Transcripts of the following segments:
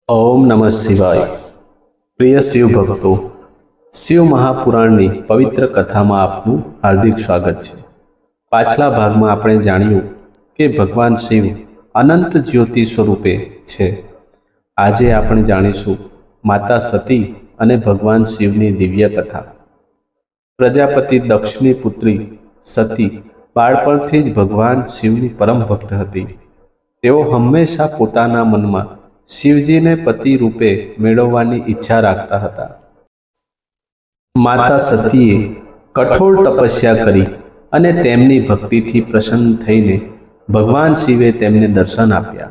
ઓમ નમઃ શિવાય। પ્રિય શિવ ભક્તો, શિવ મહાપુરાણની પવિત્ર કથામાં આપનું હાર્દિક સ્વાગત છે। પાછલા ભાગમાં આપણે જાણ્યું કે ભગવાન શિવ અનંત જ્યોતિ સ્વરૂપે છે। આજે આપણે જાણીશું માતા સતી અને ભગવાન શિવની દિવ્ય કથા। પ્રજાપતિ દક્ષની પુત્રી સતી બાળપણથી જ ભગવાન શિવની પરમ ભક્ત હતી। તેઓ હંમેશા પોતાના મનમાં શિવજીને પતિ રૂપે મેળવવાની ઈચ્છા રાખતા હતા। માતા સતીએ કઠોર તપસ્યા કરી અને તેમની ભક્તિથી પ્રસન્ન થઈને ભગવાન શિવે તેમને દર્શન આપ્યા।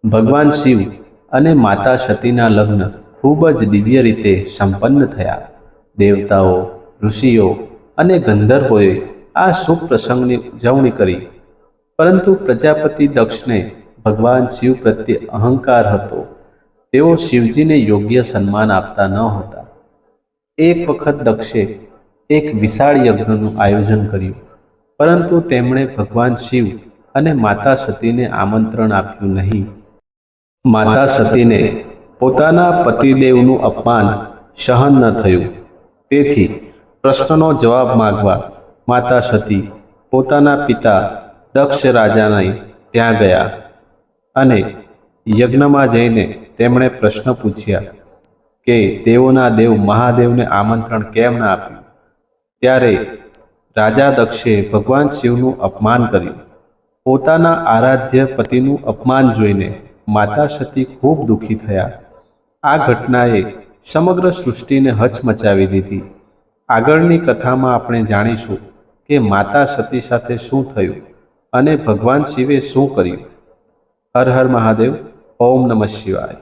ભગવાન શિવ અને માતા સતીના લગ્ન ખૂબ જ દિવ્ય રીતે સંપન્ન થયા। દેવતાઓ, ઋષિઓ અને ગંધર્વોએ આ શુભ પ્રસંગની ઉજવણી કરી, પરંતુ પ્રજાપતિ દક્ષને ભગવાન શિવ પ્રત્યે અહંકાર હતો। તેઓ શિવજીને યોગ્ય સન્માન આપતા ન હતા। એક વખત દક્ષે એક વિશાળ યજ્ઞનું આયોજન કર્યું, પરંતુ તેમણે ભગવાન શિવ અને માતા સતીને આમંત્રણ આપ્યું નહીં। માતા સતીને પોતાના પતિદેવનું અપમાન સહન ન થયું, તેથી પ્રશ્નનો જવાબ માંગવા માતા સતી પોતાના પિતા દક્ષ રાજાને ત્યાં ગયા અને યજ્ઞમાં જઈને તેમણે પ્રશ્ન પૂછ્યા કે દેવોના દેવ મહાદેવને આમંત્રણ કેમ ના આપ્યું। ત્યારે રાજા દક્ષે ભગવાન શિવનું અપમાન કર્યું। પોતાના આરાધ્ય પતિનું અપમાન જોઈને માતા સતી ખૂબ દુઃખી થયા। આ ઘટનાએ સમગ્ર સૃષ્ટિને હચમચાવી દીધી। આગળની કથામાં આપણે જાણીશું કે માતા સતી સાથે શું થયું અને ભગવાન શિવે શું કર્યું। હર હર મહાદેવ। ઓમ નમઃ શિવાય।